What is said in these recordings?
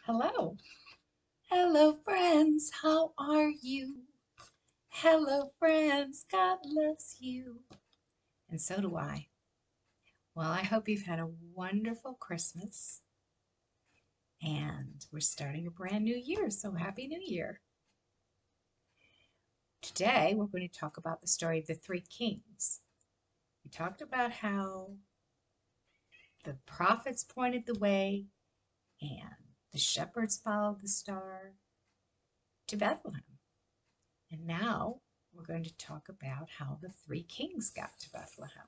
Hello. Hello, friends. How are you? Hello, friends. God loves you. And so do I. Well, I hope you've had a wonderful Christmas and we're starting a brand new year. So happy New Year. Today, we're going to talk about the story of the three kings. We talked about how the prophets pointed the way and the shepherds followed the star to Bethlehem. And now we're going to talk about how the three kings got to Bethlehem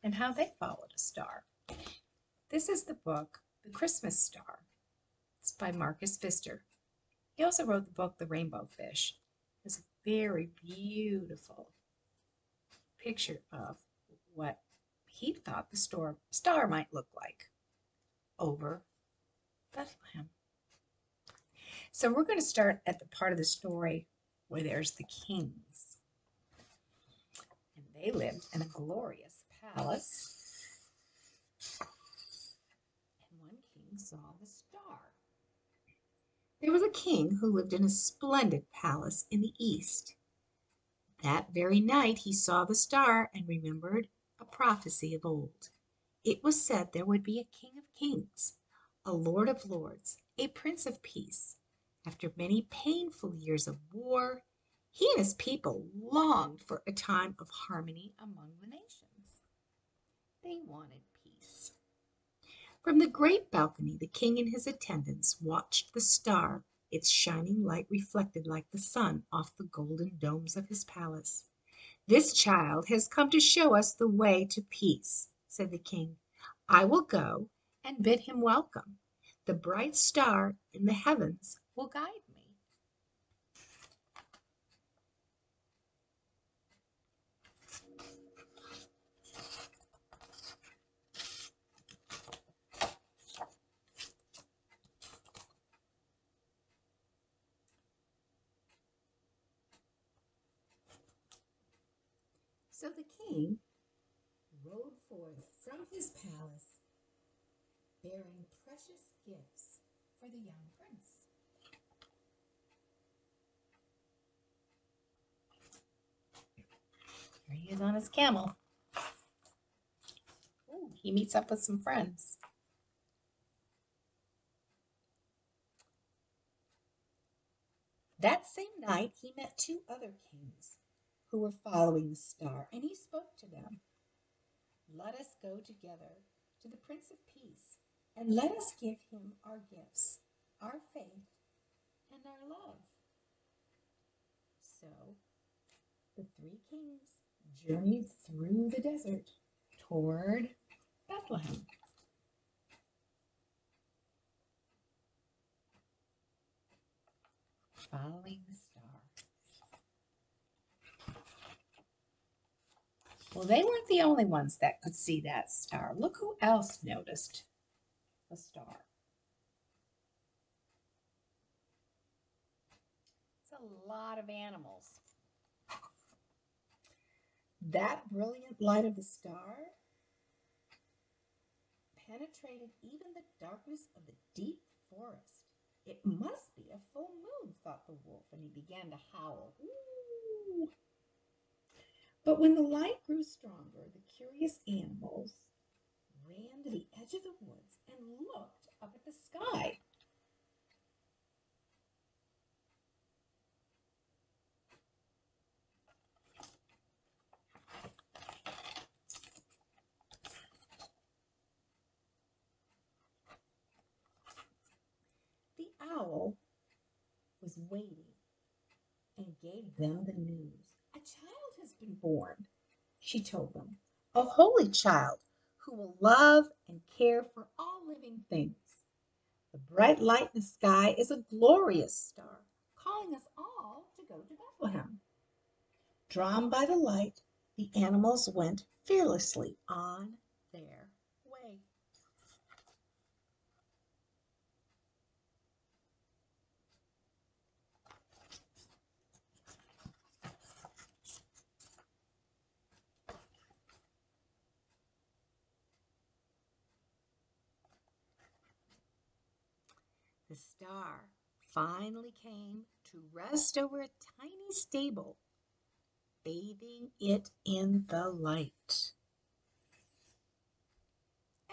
and how they followed a star. This is the book, The Christmas Star. It's by Marcus Pfister. He also wrote the book, The Rainbow Fish. It's a very beautiful picture of what he thought the star might look like over Bethlehem. So we're going to start at the part of the story where there's the kings. And they lived in a glorious palace. And one king saw the star. There was a king who lived in a splendid palace in the east. That very night he saw the star and remembered a prophecy of old. It was said there would be a king of kings, a lord of lords, a prince of peace. After many painful years of war, he and his people longed for a time of harmony among the nations. They wanted peace. From the great balcony, the king and his attendants watched the star, its shining light reflected like the sun off the golden domes of his palace. This child has come to show us the way to peace, said the king. I will go and bid him welcome. The bright star in the heavens will guide me. So the king rode forth from his palace bearing precious gifts for the young prince. Here he is on his camel. Ooh, he meets up with some friends. That same night he met two other kings who were following the star, and he spoke to them. Let us go together to the Prince of Peace, and let us give him our gifts, our faith, and our love. So the three kings journeyed through the desert toward Bethlehem. Following the star. Well, they weren't the only ones that could see that star. Look who else noticed the star. It's a lot of animals. That brilliant light of the star penetrated even the darkness of the deep forest. It must be a full moon, thought the wolf, and he began to howl. Ooh. But when the light grew stronger, the curious animals ran to the edge of the woods and looked up at the sky. The owl was waiting and gave them the news. A child has been born, she told them, a holy child who will love and care for all living things. The bright light in the sky is a glorious star, calling us all to go to Bethlehem. Drawn by the light, the animals went fearlessly on their way. The star finally came to rest over a tiny stable, bathing it in the light.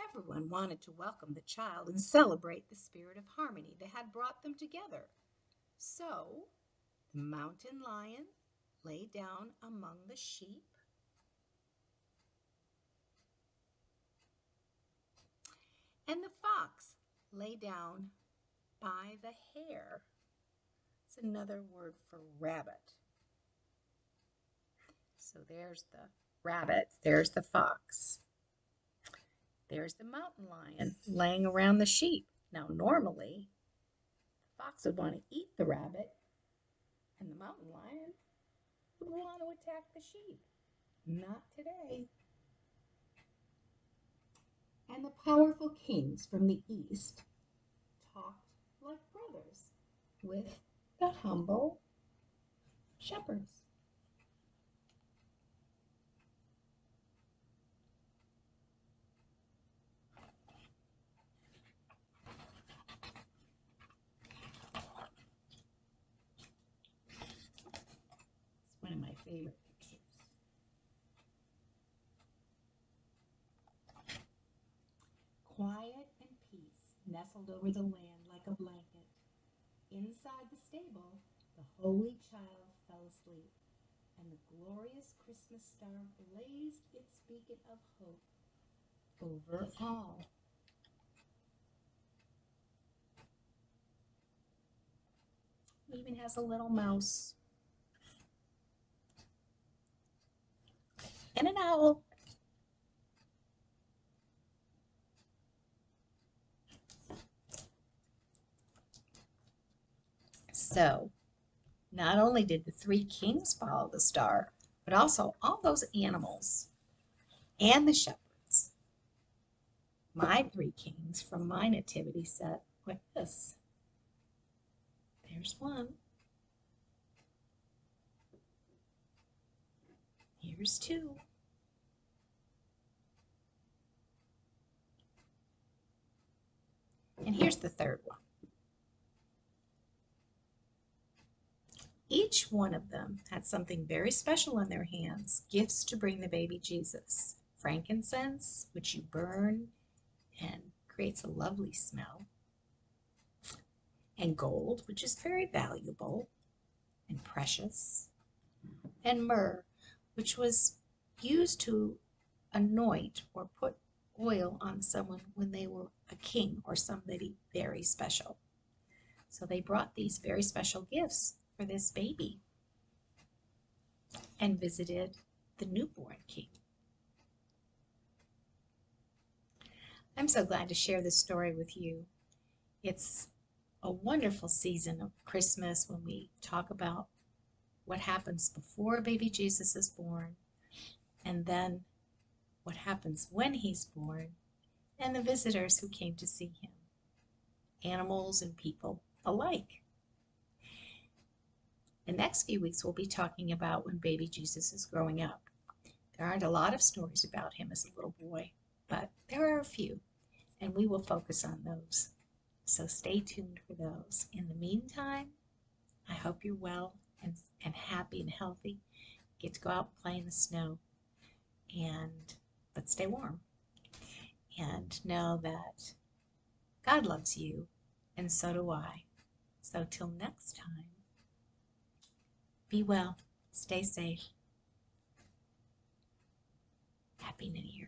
Everyone wanted to welcome the child and celebrate the spirit of harmony that had brought them together. So, the mountain lion lay down among the sheep, and the fox lay down by the hare. It's another word for rabbit. So there's the rabbit, there's the fox. There's the mountain lion laying around the sheep. Now, normally, the fox would want to eat the rabbit, and the mountain lion would want to attack the sheep. Not today. And the powerful kings from the east talked like brothers with the humble shepherds. It's one of my favorite pictures. Quiet and peace nestled over the land like a blanket. Inside the stable, the holy child fell asleep, and the glorious Christmas star blazed its beacon of hope over all. It even has a little mouse and an owl. So, not only did the three kings follow the star, but also all those animals and the shepherds. My three kings from my nativity set were this. There's one. Here's two. And here's the third one. Each one of them had something very special in their hands, gifts to bring the baby Jesus. Frankincense, which you burn and creates a lovely smell, and gold, which is very valuable and precious, and myrrh, which was used to anoint or put oil on someone when they were a king or somebody very special. So they brought these very special gifts for this baby and visited the newborn king. I'm so glad to share this story with you. It's a wonderful season of Christmas when we talk about what happens before baby Jesus is born, and then what happens when he's born, and the visitors who came to see him, animals and people alike. The next few weeks we'll be talking about when baby Jesus is growing up. There aren't a lot of stories about him as a little boy, but there are a few, and we will focus on those. So stay tuned for those. In the meantime, I hope you're well and happy and healthy. Get to go out and play in the snow, but stay warm. And know that God loves you, and so do I. So till next time, be well, stay safe. Happy New Year.